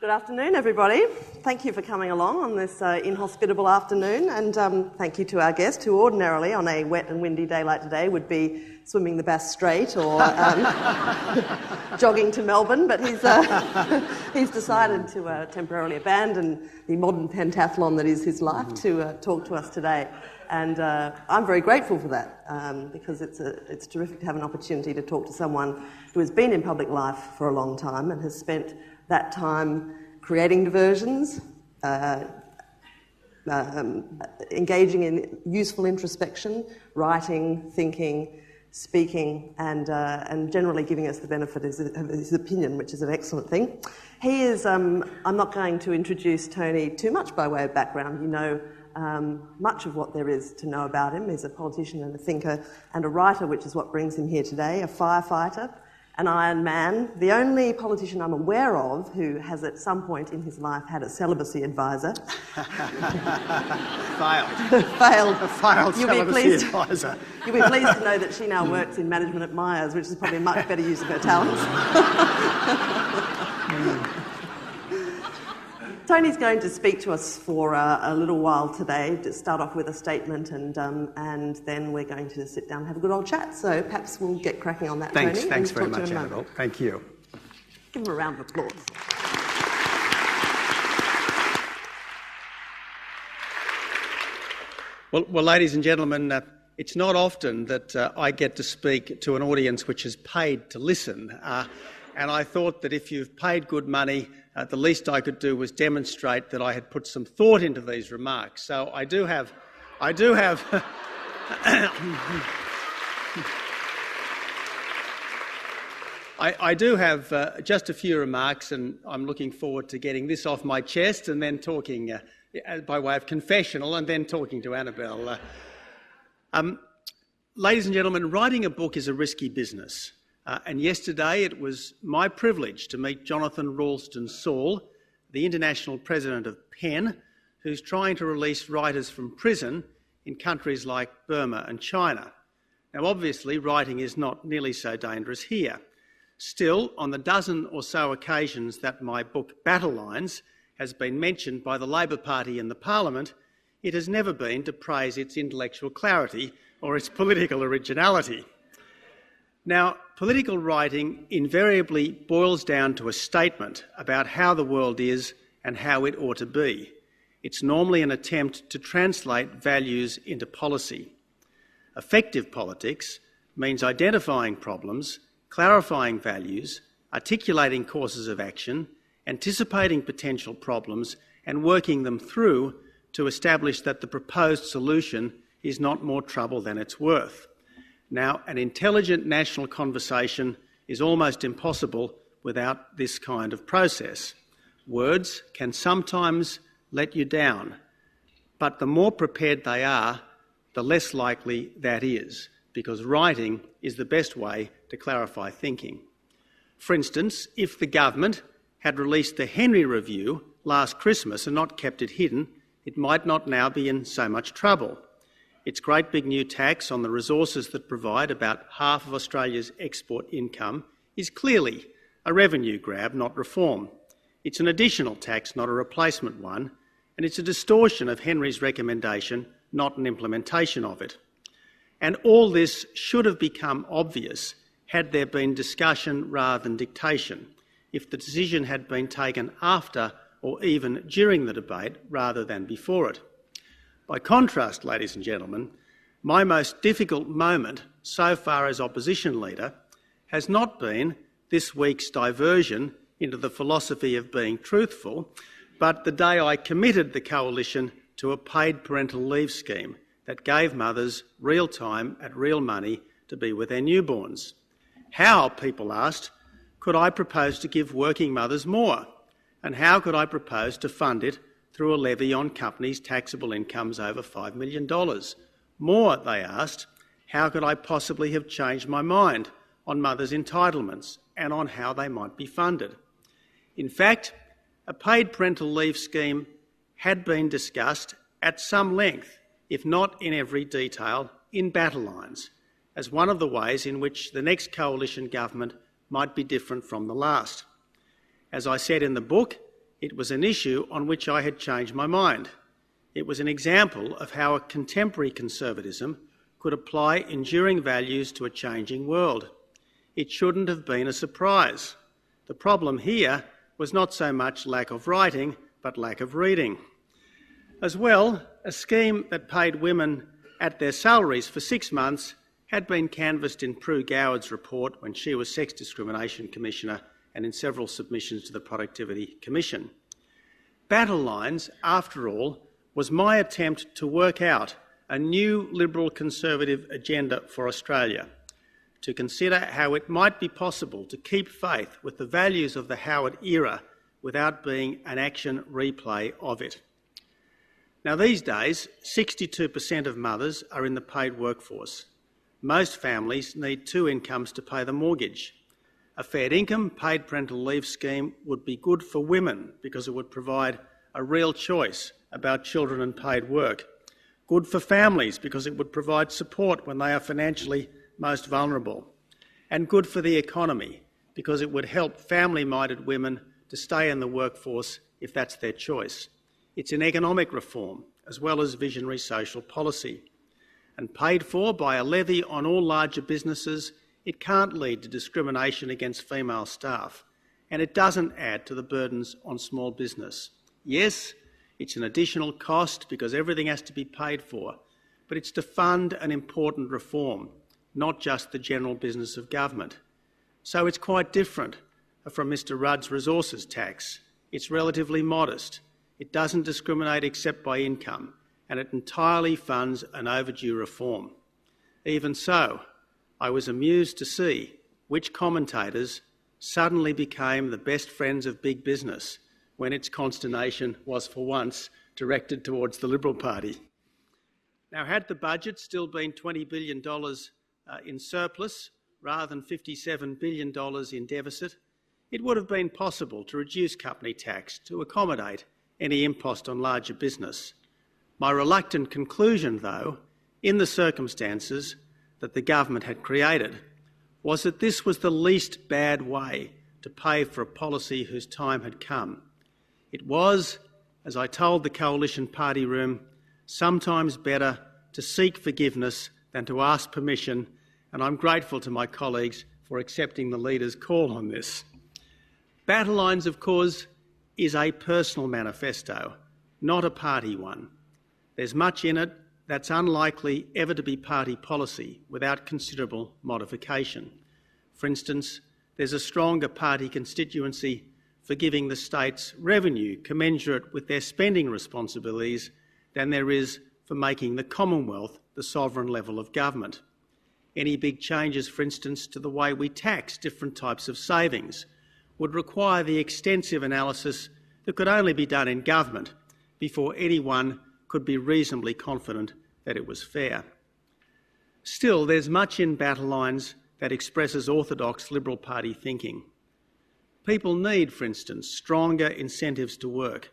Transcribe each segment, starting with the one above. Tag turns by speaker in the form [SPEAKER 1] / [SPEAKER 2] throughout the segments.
[SPEAKER 1] Good afternoon, everybody. Thank you for coming along on this inhospitable afternoon, and thank you to our guest, who ordinarily, on a wet and windy day like today, would be swimming the Bass Strait or jogging to Melbourne, but he's decided to temporarily abandon the modern pentathlon that is his life to talk to us today. And I'm very grateful for that, because it's terrific to have an opportunity to talk to someone who has been in public life for a long time and has spent that time creating diversions, engaging in useful introspection, writing, thinking, speaking, and generally giving us the benefit of his opinion, which is an excellent thing. He is, I'm not going to introduce Tony too much by way of background. You know much of what there is to know about him. He's a politician and a thinker and a writer, which is what brings him here today, a firefighter, an Iron Man, the only politician I'm aware of who has at some point in his life had a celibacy advisor. Failed.
[SPEAKER 2] A failed celibacy advisor.
[SPEAKER 1] You'll be pleased to know that she now works in management at Myers, which is probably a much better use of her talents. Tony's going to speak to us for a little while today, to start off with a statement, and then we're going to sit down and have a good old chat. So perhaps we'll get cracking on that, Tony.
[SPEAKER 2] Thanks very much, Annabel. Thank you.
[SPEAKER 1] Give him a round of applause.
[SPEAKER 2] Well, ladies and gentlemen, it's not often that I get to speak to an audience which is paid to listen. And I thought that if you've paid good money, the least I could do was demonstrate that I had put some thought into these remarks. So I do have just a few remarks, and I'm looking forward to getting this off my chest and then talking by way of confessional and then talking to Annabel. Ladies and gentlemen, writing a book is a risky business. And yesterday it was my privilege to meet Jonathan Ralston Saul, the international president of PEN, who's trying to release writers from prison in countries like Burma and China. Now, obviously, writing is not nearly so dangerous here. Still, on the dozen or so occasions that my book Battlelines has been mentioned by the Labor Party in the Parliament, it has never been to praise its intellectual clarity or its political originality. Now, political writing invariably boils down to a statement about how the world is and how it ought to be. It's normally an attempt to translate values into policy. Effective politics means identifying problems, clarifying values, articulating courses of action, anticipating potential problems, and working them through to establish that the proposed solution is not more trouble than it's worth. Now, an intelligent national conversation is almost impossible without this kind of process. Words can sometimes let you down, but the more prepared they are, the less likely that is, because writing is the best way to clarify thinking. For instance, if the government had released the Henry Review last Christmas and not kept it hidden, it might not now be in so much trouble. Its great big new tax on the resources that provide about half of Australia's export income is clearly a revenue grab, not reform. It's an additional tax, not a replacement one, and it's a distortion of Henry's recommendation, not an implementation of it. And all this should have become obvious had there been discussion rather than dictation, if the decision had been taken after or even during the debate rather than before it. By contrast, ladies and gentlemen, my most difficult moment so far as opposition leader has not been this week's diversion into the philosophy of being truthful, but the day I committed the coalition to a paid parental leave scheme that gave mothers real time at real money to be with their newborns. How, people asked, could I propose to give working mothers more? And how could I propose to fund it through a levy on companies' taxable incomes over $5 million. More, they asked, how could I possibly have changed my mind on mothers' entitlements and on how they might be funded? In fact, a paid parental leave scheme had been discussed at some length, if not in every detail, in Battlelines, as one of the ways in which the next coalition government might be different from the last. As I said in the book, It was an issue on which I had changed my mind. It was an example of how a contemporary conservatism could apply enduring values to a changing world. It shouldn't have been a surprise. The problem here was not so much lack of writing, but lack of reading. As well, a scheme that paid women at their salaries for 6 months had been canvassed in Prue Goward's report when she was Sex Discrimination Commissioner and in several submissions to the Productivity Commission. Battlelines, after all, was my attempt to work out a new Liberal Conservative agenda for Australia, to consider how it might be possible to keep faith with the values of the Howard era without being an action replay of it. Now, these days, 62% of mothers are in the paid workforce. Most families need 2 incomes to pay the mortgage. A fair income paid parental leave scheme would be good for women because it would provide a real choice about children and paid work. Good for families because it would provide support when they are financially most vulnerable. And good for the economy because it would help family-minded women to stay in the workforce if that's their choice. It's an economic reform as well as visionary social policy. And paid for by a levy on all larger businesses, it can't lead to discrimination against female staff, and it doesn't add to the burdens on small business. Yes, it's an additional cost because everything has to be paid for, but it's to fund an important reform, not just the general business of government. So it's quite different from Mr Rudd's resources tax. It's relatively modest. It doesn't discriminate except by income, and it entirely funds an overdue reform. Even so, I was amused to see which commentators suddenly became the best friends of big business when its consternation was for once directed towards the Liberal Party. Now, had the budget still been $20 billion in surplus rather than $57 billion in deficit, it would have been possible to reduce company tax to accommodate any impost on larger business. My reluctant conclusion, though, in the circumstances that the government had created, was that this was the least bad way to pay for a policy whose time had come. It was, as I told the Coalition Party room, sometimes better to seek forgiveness than to ask permission, and I'm grateful to my colleagues for accepting the leader's call on this. Battlelines, of course, is a personal manifesto, not a party one. There's much in it that's unlikely ever to be party policy without considerable modification. For instance, there's a stronger party constituency for giving the states revenue commensurate with their spending responsibilities than there is for making the Commonwealth the sovereign level of government. Any big changes, for instance, to the way we tax different types of savings would require the extensive analysis that could only be done in government before anyone could be reasonably confident that it was fair. Still, there's much in Battlelines that expresses orthodox Liberal Party thinking. People need, for instance, stronger incentives to work.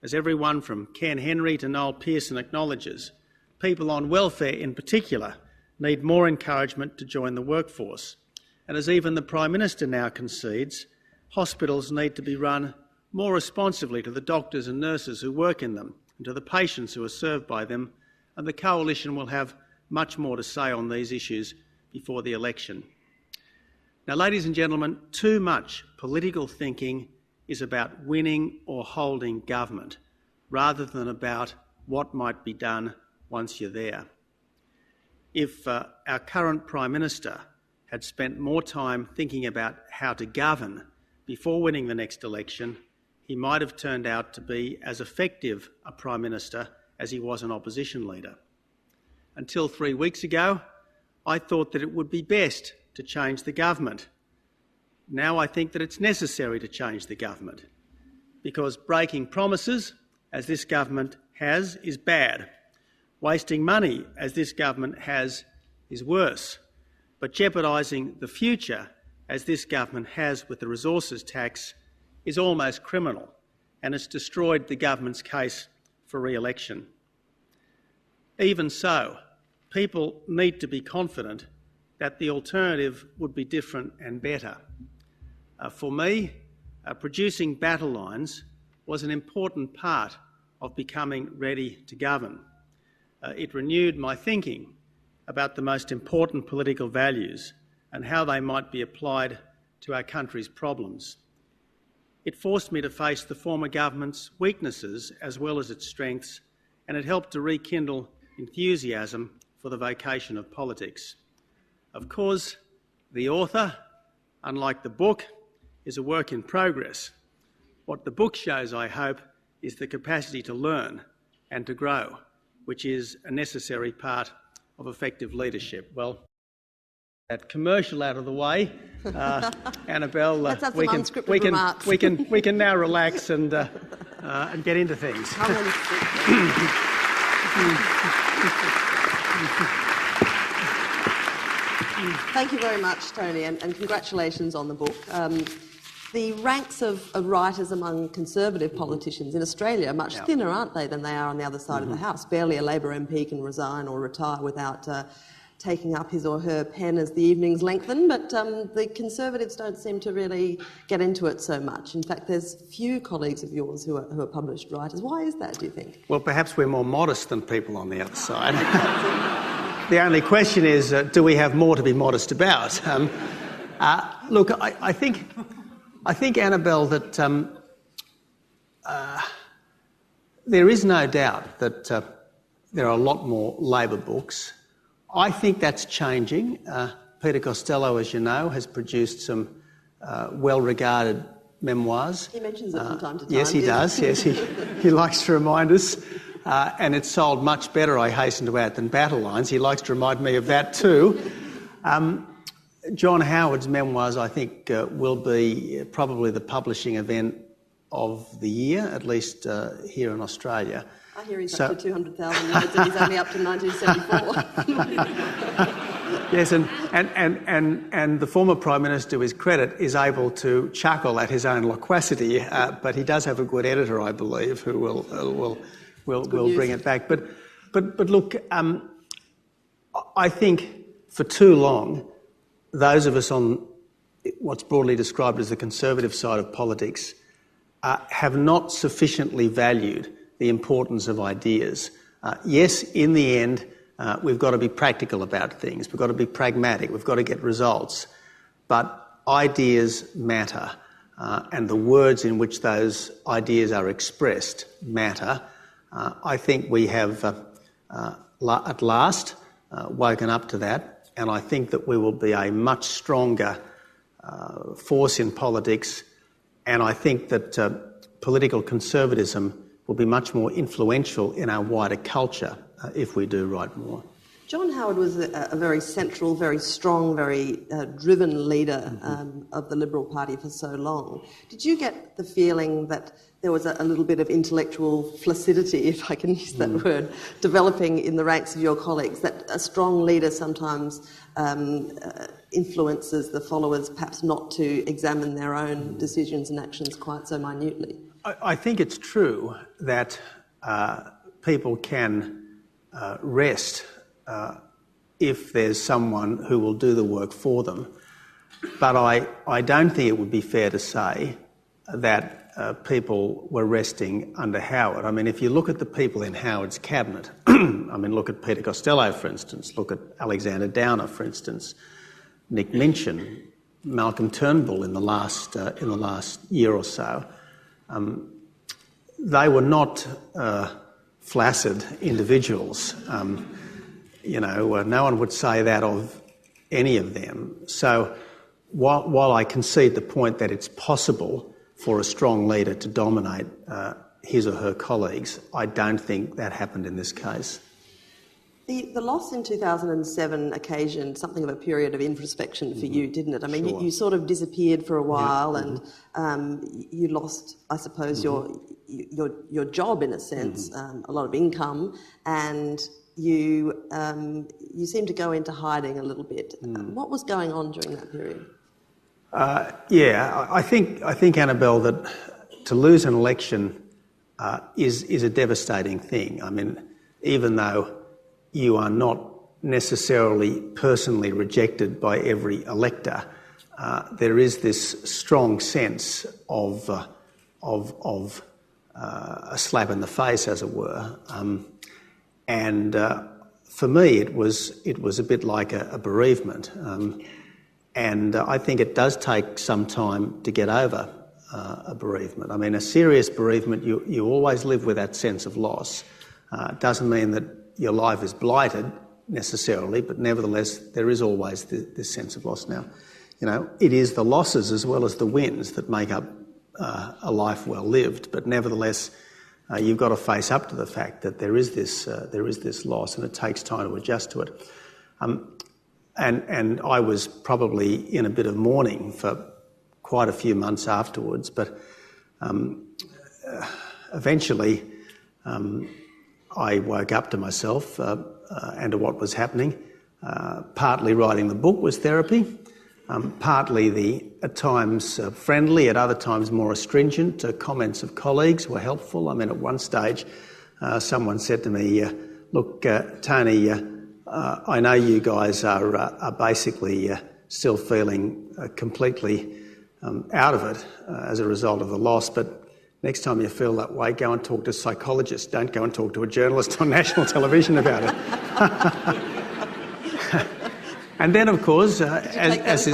[SPEAKER 2] As everyone from Ken Henry to Noel Pearson acknowledges, people on welfare in particular need more encouragement to join the workforce. And as even the Prime Minister now concedes, hospitals need to be run more responsively to the doctors and nurses who work in them and to the patients who are served by them, and the Coalition will have much more to say on these issues before the election. Now, ladies and gentlemen, too much political thinking is about winning or holding government, rather than about what might be done once you're there. If our current Prime Minister had spent more time thinking about how to govern before winning the next election, he might have turned out to be as effective a Prime Minister as he was an opposition leader. Until 3 weeks ago, I thought that it would be best to change the government. Now I think that it's necessary to change the government, because breaking promises, as this government has, is bad. Wasting money, as this government has, is worse. But jeopardising the future, as this government has with the resources tax, is almost criminal, and it's destroyed the government's case for re-election. Even so, people need to be confident that the alternative would be different and better. For me, producing Battlelines was an important part of becoming ready to govern. It renewed my thinking about the most important political values and how they might be applied to our country's problems. It forced me to face the former government's weaknesses as well as its strengths, and it helped to rekindle enthusiasm for the vocation of politics. Of course, the author, unlike the book, is a work in progress. What the book shows, I hope, is the capacity to learn and to grow, which is a necessary part of effective leadership. Well, that commercial out of the way, Annabel, we can now relax and get into things.
[SPEAKER 1] Thank you very much, Tony, and congratulations on the book. The ranks of writers among Conservative politicians in Australia are much thinner, aren't they, than they are on the other side of the House. Barely a Labor MP can resign or retire without taking up his or her pen as the evenings lengthen, but the Conservatives don't seem to really get into it so much. In fact, there's few colleagues of yours who are published writers. Why is that, do you think?
[SPEAKER 2] Well, perhaps we're more modest than people on the other side. The only question is, do we have more to be modest about? Look, I think, Annabel, that there is no doubt that there are a lot more Labor books. I think that's changing. Peter Costello, as you know, has produced some well-regarded memoirs.
[SPEAKER 1] He mentions it from time to time.
[SPEAKER 2] Yes, he does. Yes, he likes to remind us. And it's sold much better, I hasten to add, than Battlelines. He likes to remind me of that too. John Howard's memoirs, I think, will be probably the publishing event of the year, at least here in Australia.
[SPEAKER 1] I hear he's up to 200,000 words and he's only up to 1974.
[SPEAKER 2] Yes, and the former Prime Minister, to his credit, is able to chuckle at his own loquacity, but he does have a good editor, I believe, who will bring it back. But look, I think for too long, those of us on what's broadly described as the Conservative side of politics have not sufficiently valued the importance of ideas. Yes, in the end, we've got to be practical about things. We've got to be pragmatic. We've got to get results. But ideas matter, and the words in which those ideas are expressed matter. I think we have at last woken up to that, and I think that we will be a much stronger force in politics, and I think that political conservatism will be much more influential in our wider culture if we do write more.
[SPEAKER 1] John Howard was a very central, very strong, very driven leader of the Liberal Party for so long. Did you get the feeling that there was a little bit of intellectual flaccidity, if I can use that word, developing in the ranks of your colleagues, that a strong leader sometimes influences the followers perhaps not to examine their own decisions and actions quite so minutely?
[SPEAKER 2] I think it's true that people can rest if there's someone who will do the work for them. But I don't think it would be fair to say that people were resting under Howard. I mean, if you look at the people in Howard's cabinet, I mean, look at Peter Costello, for instance, look at Alexander Downer, for instance, Nick Minchin, Malcolm Turnbull in the last year or so. They were not flaccid individuals. No one would say that of any of them. So while I concede the point that it's possible for a strong leader to dominate his or her colleagues, I don't think that happened in this case.
[SPEAKER 1] The loss in 2007 occasioned something of a period of introspection for you, didn't it? I mean,
[SPEAKER 2] Sure.
[SPEAKER 1] you sort of disappeared for a while, and you lost, I suppose, your job in a sense, a lot of income, and you seemed to go into hiding a little bit. What was going on during that period?
[SPEAKER 2] I think, Annabel, that to lose an election is a devastating thing. I mean, even though you are not necessarily personally rejected by every elector, there is this strong sense of a slap in the face, as it were. For me, it was a bit like a bereavement. And I think it does take some time to get over a bereavement. I mean, a serious bereavement, you always live with that sense of loss. It doesn't mean that your life is blighted necessarily, but nevertheless, there is always this sense of loss. Now, it is the losses as well as the wins that make up a life well lived, but nevertheless, you've got to face up to the fact that there is this loss, and it takes time to adjust to it. And I was probably in a bit of mourning for quite a few months afterwards, but eventually I woke up to myself and to what was happening. Partly writing the book was therapy, partly the at times friendly, at other times more astringent comments of colleagues were helpful. I mean, at one stage someone said to me, look, Tony, I know you guys are basically still feeling completely out of it as a result of the loss, but next time you feel that way, go and talk to a psychologist. Don't go and talk to a journalist on national television about it. And then, of course, as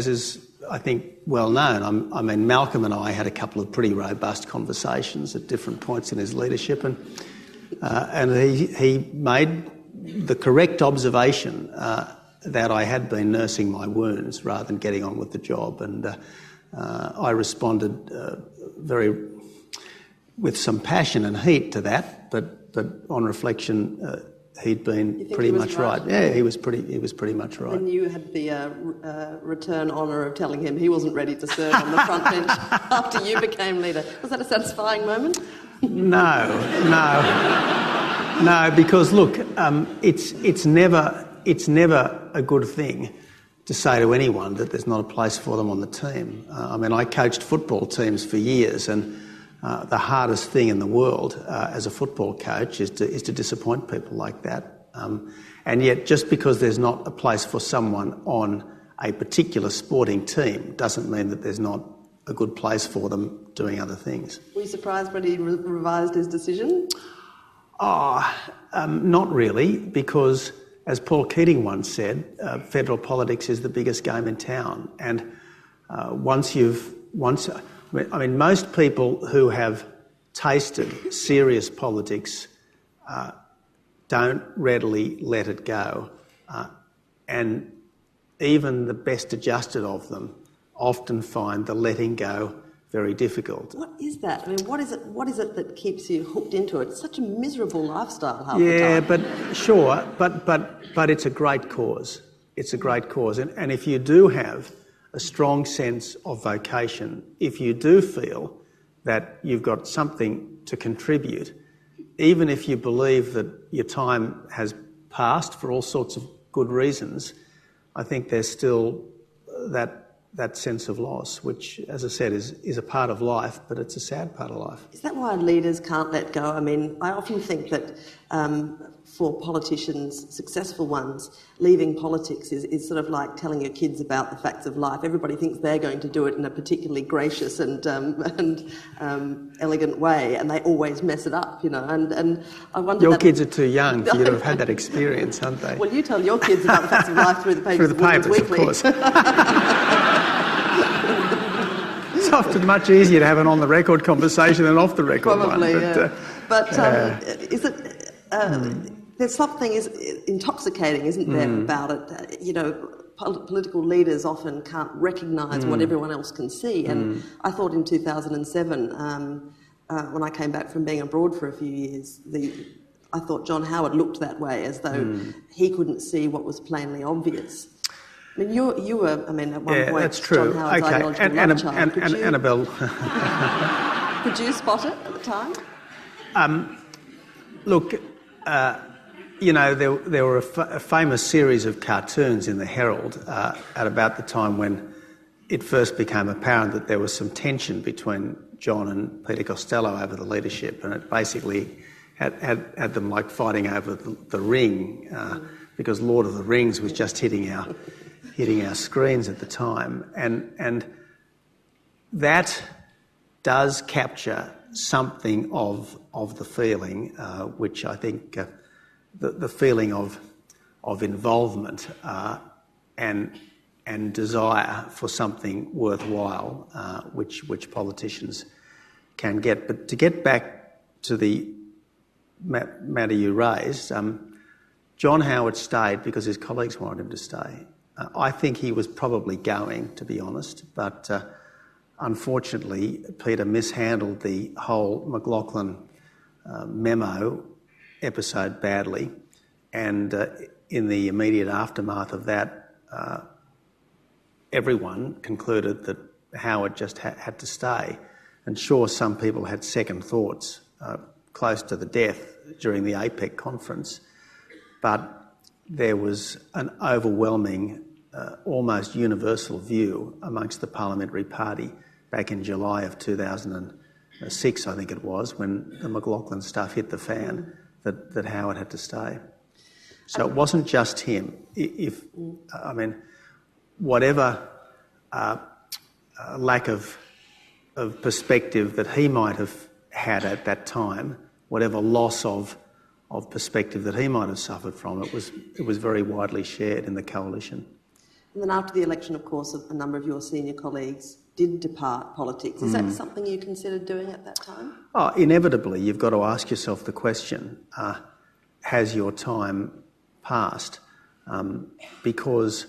[SPEAKER 2] is I think well known. I mean, Malcolm and I had a couple of pretty robust conversations at different points in his leadership, and he made the correct observation that I had been nursing my wounds rather than getting on with the job, and I responded with some passion and heat to that, but on reflection, he'd been pretty much right. Yeah, he was pretty much right.
[SPEAKER 1] And you had the return honour of telling him he wasn't ready to serve on the front bench after you became leader. Was that a satisfying moment?
[SPEAKER 2] No, because look, it's never a good thing to say to anyone that there's not a place for them on the team. I mean, I coached football teams for years, and the hardest thing in the world as a football coach is to disappoint people like that. And yet, just because there's not a place for someone on a particular sporting team doesn't mean that there's not a good place for them doing other things.
[SPEAKER 1] Were you surprised when he revised his decision?
[SPEAKER 2] Not really, because as Paul Keating once said, federal politics is the biggest game in town. And most people who have tasted serious politics don't readily let it go. And even the best adjusted of them often find the letting go very difficult.
[SPEAKER 1] What is that? I mean, what is it that keeps you hooked into it? It's such a miserable lifestyle half the time.
[SPEAKER 2] Yeah, but sure, but it's a great cause. It's a great cause. And if you do have a strong sense of vocation, if you do feel that you've got something to contribute, even if you believe that your time has passed for all sorts of good reasons, I think there's still that sense of loss, which, as I said, is a part of life, but it's a sad part of life.
[SPEAKER 1] Is that why leaders can't let go? I mean, I often think that for politicians, successful ones, leaving politics is sort of like telling your kids about the facts of life. Everybody thinks they're going to do it in a particularly gracious and elegant way, and they always mess it up, And I wonder.
[SPEAKER 2] Your kids are too young for you to have had that experience, aren't they?
[SPEAKER 1] Well, you tell your kids about the facts of life through the papers.
[SPEAKER 2] Through the papers,
[SPEAKER 1] Weekly.
[SPEAKER 2] Of course. It's often much easier to have an on-the-record conversation than off-the-record one.
[SPEAKER 1] Probably, yeah. But is it... there's something intoxicating, isn't there, about it? Political leaders often can't recognise what everyone else can see. And I thought in 2007, when I came back from being abroad for a few years, I thought John Howard looked that way, as though he couldn't see what was plainly obvious. I mean, you were, at one point,
[SPEAKER 2] that's true.
[SPEAKER 1] John Howard's ideological love child.
[SPEAKER 2] And Annabel...
[SPEAKER 1] Could you spot it at the time?
[SPEAKER 2] Look, there were a famous series of cartoons in the Herald at about the time when it first became apparent that there was some tension between John and Peter Costello over the leadership, and it basically had them like fighting over the ring because Lord of the Rings was just hitting our screens at the time, and that does capture something of the feeling, which I think the feeling of involvement and desire for something worthwhile, which politicians can get. But to get back to the matter you raised, John Howard stayed because his colleagues wanted him to stay. I think he was probably going, to be honest, but unfortunately Peter mishandled the whole McLaughlin memo episode badly, and in the immediate aftermath of that, everyone concluded that Howard just had to stay. And sure, some people had second thoughts close to the death during the APEC conference, but there was an overwhelming, almost universal view amongst the parliamentary party back in July of 2006, I think it was, when the McLaughlin stuff hit the fan, that Howard had to stay. So it wasn't just him. Whatever lack of perspective that he might have had at that time, whatever loss of perspective that he might have suffered from, it was very widely shared in the coalition.
[SPEAKER 1] And then after the election, of course, a number of your senior colleagues did depart politics. Is that something you considered doing at that time?
[SPEAKER 2] Oh, inevitably, you've got to ask yourself the question, has your time passed? Because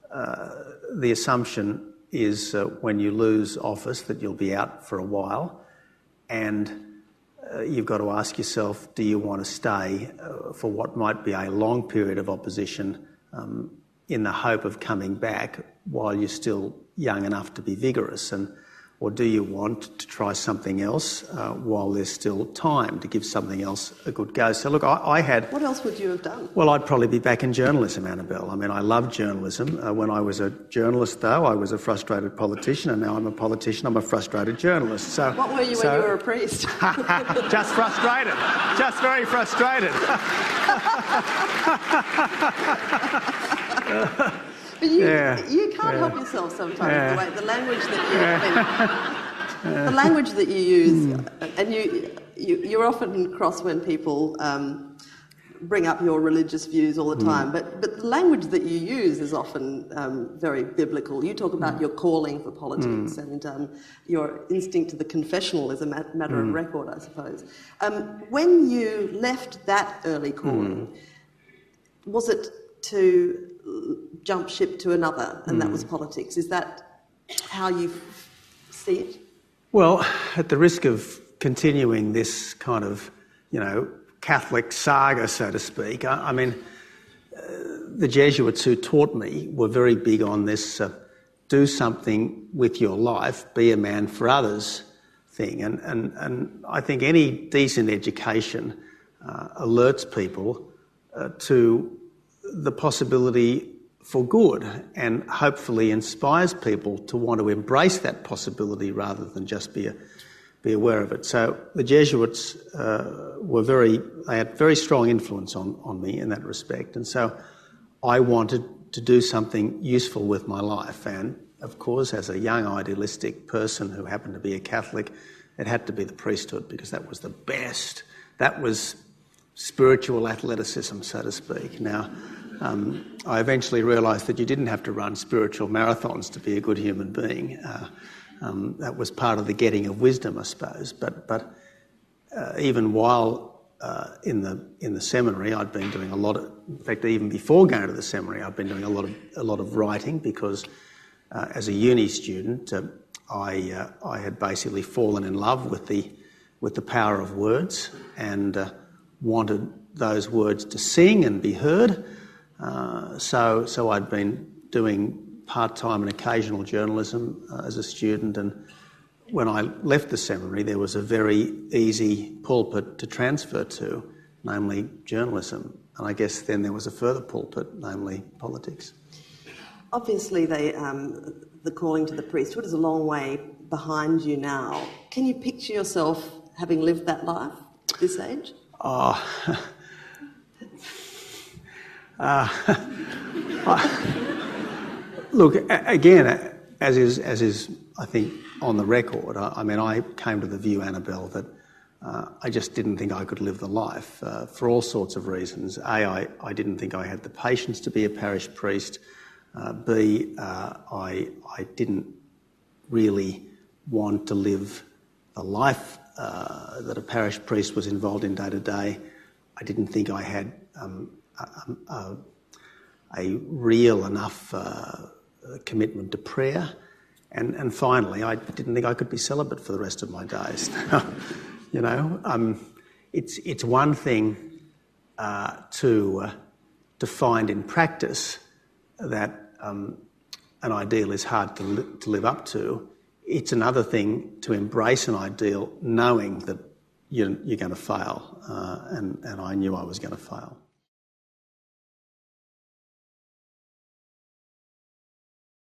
[SPEAKER 2] the assumption is when you lose office that you'll be out for a while, and you've got to ask yourself, do you want to stay for what might be a long period of opposition in the hope of coming back while you're still young enough to be vigorous, or do you want to try something else while there's still time to give something else a good go? So look, I had...
[SPEAKER 1] What else would you have done?
[SPEAKER 2] Well, I'd probably be back in journalism, Annabel. I mean, I love journalism. When I was a journalist, though, I was a frustrated politician, and now I'm a politician, I'm a frustrated journalist. So
[SPEAKER 1] what were you when you were a priest?
[SPEAKER 2] Just frustrated. Just very frustrated.
[SPEAKER 1] But you can't help yourself sometimes. The language that you use, and you're often cross when people bring up your religious views all the time. But the language that you use is often very biblical. You talk about your calling for politics, and your instinct to the confessional is a matter of record, I suppose. When you left that early calling, was it to jump ship to another, and that was politics? Is that how you see it? Well,
[SPEAKER 2] at the risk of continuing this kind of, Catholic saga, so to speak, I mean, the Jesuits who taught me were very big on this do something with your life, be a man for others thing. And I think any decent education alerts people to the possibility for good, and hopefully inspires people to want to embrace that possibility rather than just be aware of it. So the Jesuits they had very strong influence on me in that respect, and so I wanted to do something useful with my life. And of course, as a young idealistic person who happened to be a Catholic, it had to be the priesthood, because that was the best. That was spiritual athleticism, so to speak. Now, I eventually realised that you didn't have to run spiritual marathons to be a good human being. That was part of the getting of wisdom, I suppose. But even while in the seminary, I'd been doing a lot of. In fact, even before going to the seminary, I'd been doing a lot of writing, because as a uni student, I had basically fallen in love with the power of words, and wanted those words to sing and be heard. So I'd been doing part-time and occasional journalism as a student, and when I left the seminary there was a very easy pulpit to transfer to, namely journalism, and I guess then there was a further pulpit, namely politics.
[SPEAKER 1] Obviously the calling to the priesthood is a long way behind you now. Can you picture yourself having lived that life at this age?
[SPEAKER 2] Look, again, as is, I think, on the record, I came to the view, Annabel, that I just didn't think I could live the life for all sorts of reasons. A, I didn't think I had the patience to be a parish priest. B, I didn't really want to live the life that a parish priest was involved in day to day. I didn't think I had a real enough commitment to prayer. And finally, I didn't think I could be celibate for the rest of my days. You know, it's one thing to find in practice that an ideal is hard to live up to. It's another thing to embrace an ideal knowing that you're going to fail, and I knew I was going to fail.